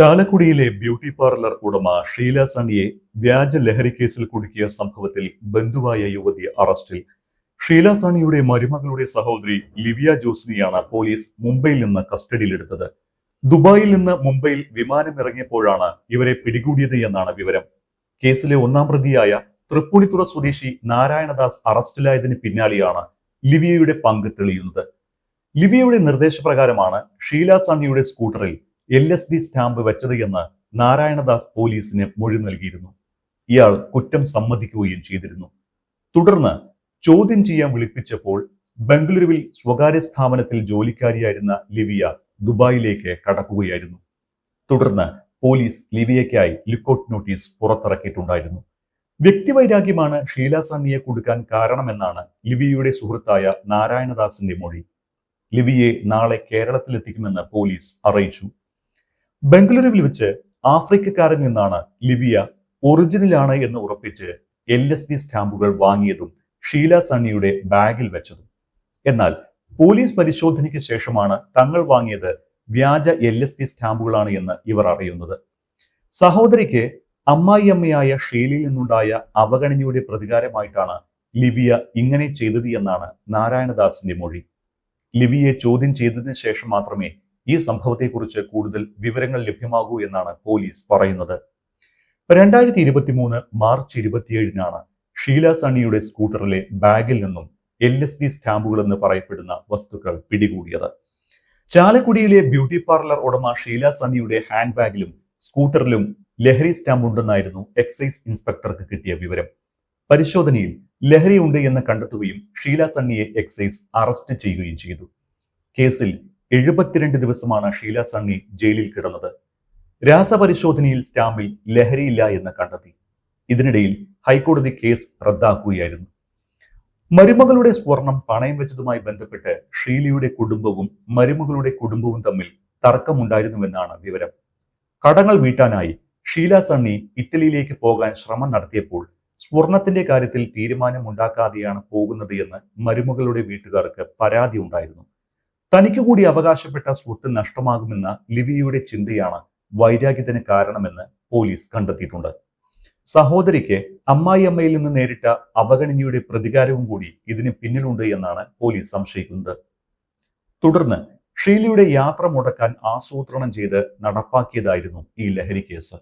ചാലക്കുടിയിലെ beauty parlour ഉടമ ഷീല സണിയെ വ്യാജ ലഹരി കേസിൽ കുടുക്കിയ സംഭവത്തിൽ ബന്ധുവായ യുവതി അറസ്റ്റിൽ. ഷീല സണിയുടെ മരുമകളുടെ സഹോദരി ലിവിയ ജോസിനെയാണ് പോലീസ് മുംബൈയിൽ നിന്ന് കസ്റ്റഡിയിലെടുത്തത്. ദുബായിൽ നിന്ന് മുംബൈയിൽ വിമാനം ഇറങ്ങിയപ്പോഴാണ് ഇവരെ പിടികൂടിയത് എന്നാണ് വിവരം. കേസിലെ ഒന്നാം പ്രതിയായ തൃപ്പൂണിത്തുറ സ്വദേശി നാരായണദാസ് അറസ്റ്റിലായതിന് പിന്നാലെയാണ് ലിവിയയുടെ പങ്ക് തെളിയുന്നത്. ലിവിയയുടെ നിർദ്ദേശപ്രകാരമാണ് ഷീല സണിയുടെ സ്കൂട്ടറിൽ LSD സ്റ്റാമ്പ് വെച്ചത് എന്ന് നാരായണദാസ് പോലീസിന് മൊഴി നൽകിയിരുന്നു. ഇയാൾ കുറ്റം സമ്മതിക്കുകയും ചെയ്തിരുന്നു. തുടർന്ന് ചോദ്യം ചെയ്യാൻ വിളിപ്പിച്ചപ്പോൾ ബംഗളൂരുവിൽ സ്വകാര്യ സ്ഥാപനത്തിൽ ജോലിക്കാരിയായിരുന്ന ലിവിയ ദുബായിലേക്ക് കടക്കുകയായിരുന്നു. തുടർന്ന് പോലീസ് ലിവിയയ്ക്കായി ലുക്കൌട്ട് നോട്ടീസ് പുറത്തിറക്കിയിട്ടുണ്ടായിരുന്നു. വ്യക്തിവൈരാഗ്യമാണ് ഷീല സണ്ണിയെ കൊടുക്കാൻ കാരണമെന്നാണ് ലിവിയയുടെ സുഹൃത്തായ നാരായണദാസിന്റെ മൊഴി. ലിവിയെ നാളെ കേരളത്തിലെത്തിക്കുമെന്ന് പോലീസ് അറിയിച്ചു. ബംഗളൂരുവിൽ വെച്ച് ആഫ്രിക്കക്കാരിൽ നിന്നാണ് ലിവിയ ഒറിജിനലാണ് എന്ന് ഉറപ്പിച്ച് LSD സ്റ്റാമ്പുകൾ വാങ്ങിയതും ഷീല സണ്ണിയുടെ ബാഗിൽ വെച്ചതും. എന്നാൽ പോലീസ് പരിശോധനയ്ക്ക് ശേഷമാണ് തങ്ങൾ വാങ്ങിയത് വ്യാജ LSD സ്റ്റാമ്പുകളാണ് എന്ന് ഇവർ അറിയുന്നത്. സഹോദരിക്ക് അമ്മായിയമ്മയായ ഷീലയിൽ നിന്നുണ്ടായ അവഗണനയുടെ പ്രതികാരമായിട്ടാണ് ലിവിയ ഇങ്ങനെ ചെയ്തത് എന്നാണ് നാരായണദാസിന്റെ മൊഴി. ലിവിയെ ചോദ്യം ചെയ്തതിനു ശേഷം മാത്രമേ ഈ സംഭവത്തെക്കുറിച്ച് കൂടുതൽ വിവരങ്ങൾ ലഭ്യമാകൂ എന്നാണ് പോലീസ് പറയുന്നത്. 2023 മാർച്ച് 27-നാണ് ഷീല സണ്ണിയുടെ സ്കൂട്ടറിലെ ബാഗിൽ നിന്നും LSD സ്റ്റാമ്പുകൾ എന്ന് പറയപ്പെടുന്ന വസ്തുക്കൾ പിടികൂടിയത്. ചാലക്കുടിയിലെ ബ്യൂട്ടി പാർലർ ഉടമ ഷീല സണ്ണിയുടെ ഹാൻഡ് ബാഗിലും സ്കൂട്ടറിലും ലഹരി സ്റ്റാമ്പ് ഉണ്ടെന്നായിരുന്നു എക്സൈസ് ഇൻസ്പെക്ടർക്ക് കിട്ടിയ വിവരം. പരിശോധനയിൽ ലഹരി ഉണ്ട് എന്ന് കണ്ടെത്തുകയും ഷീല സണ്ണിയെ എക്സൈസ് അറസ്റ്റ് ചെയ്യുകയും ചെയ്തു. കേസിൽ 72 ദിവസമാണ് ഷീല സണ്ണി ജയിലിൽ കിടന്നത്. രാസപരിശോധനയിൽ സ്റ്റാമ്പിൽ ലഹരിയില്ല എന്ന് കണ്ടെത്തി. ഇതിനിടയിൽ ഹൈക്കോടതി കേസ് റദ്ദാക്കുകയായിരുന്നു. മരുമകളുടെ സ്വർണം പണയം വെച്ചതുമായി ബന്ധപ്പെട്ട് ഷീലയുടെ കുടുംബവും മരുമകളുടെ കുടുംബവും തമ്മിൽ തർക്കമുണ്ടായിരുന്നുവെന്നാണ് വിവരം. കടങ്ങൾ വീട്ടാനായി ഷീല സണ്ണി ഇറ്റലിയിലേക്ക് പോകാൻ ശ്രമം നടത്തിയപ്പോൾ സ്വർണത്തിന്റെ കാര്യത്തിൽ തീരുമാനമുണ്ടാക്കാതെയാണ് പോകുന്നത് എന്ന് മരുമകളുടെ വീട്ടുകാർക്ക് പരാതി ഉണ്ടായിരുന്നു. തനിക്ക് കൂടി അവകാശപ്പെട്ട സ്വത്ത് നഷ്ടമാകുമെന്ന ലിവിയയുടെ ചിന്തയാണ് വൈരാഗ്യത്തിന് കാരണമെന്ന് പോലീസ് കണ്ടെത്തിയിട്ടുണ്ട്. സഹോദരിക്ക് അമ്മായിയമ്മയിൽ നിന്ന് നേരിട്ട അവഗണനയുടെ പ്രതികാരവും കൂടി ഇതിന് പിന്നിലുണ്ട് എന്നാണ് പോലീസ് സംശയിക്കുന്നത്. തുടർന്ന് ഷീലയുടെ യാത്ര മുടക്കാൻ ആസൂത്രണം ചെയ്ത് നടപ്പാക്കിയതായിരുന്നു ഈ ലഹരി കേസ്.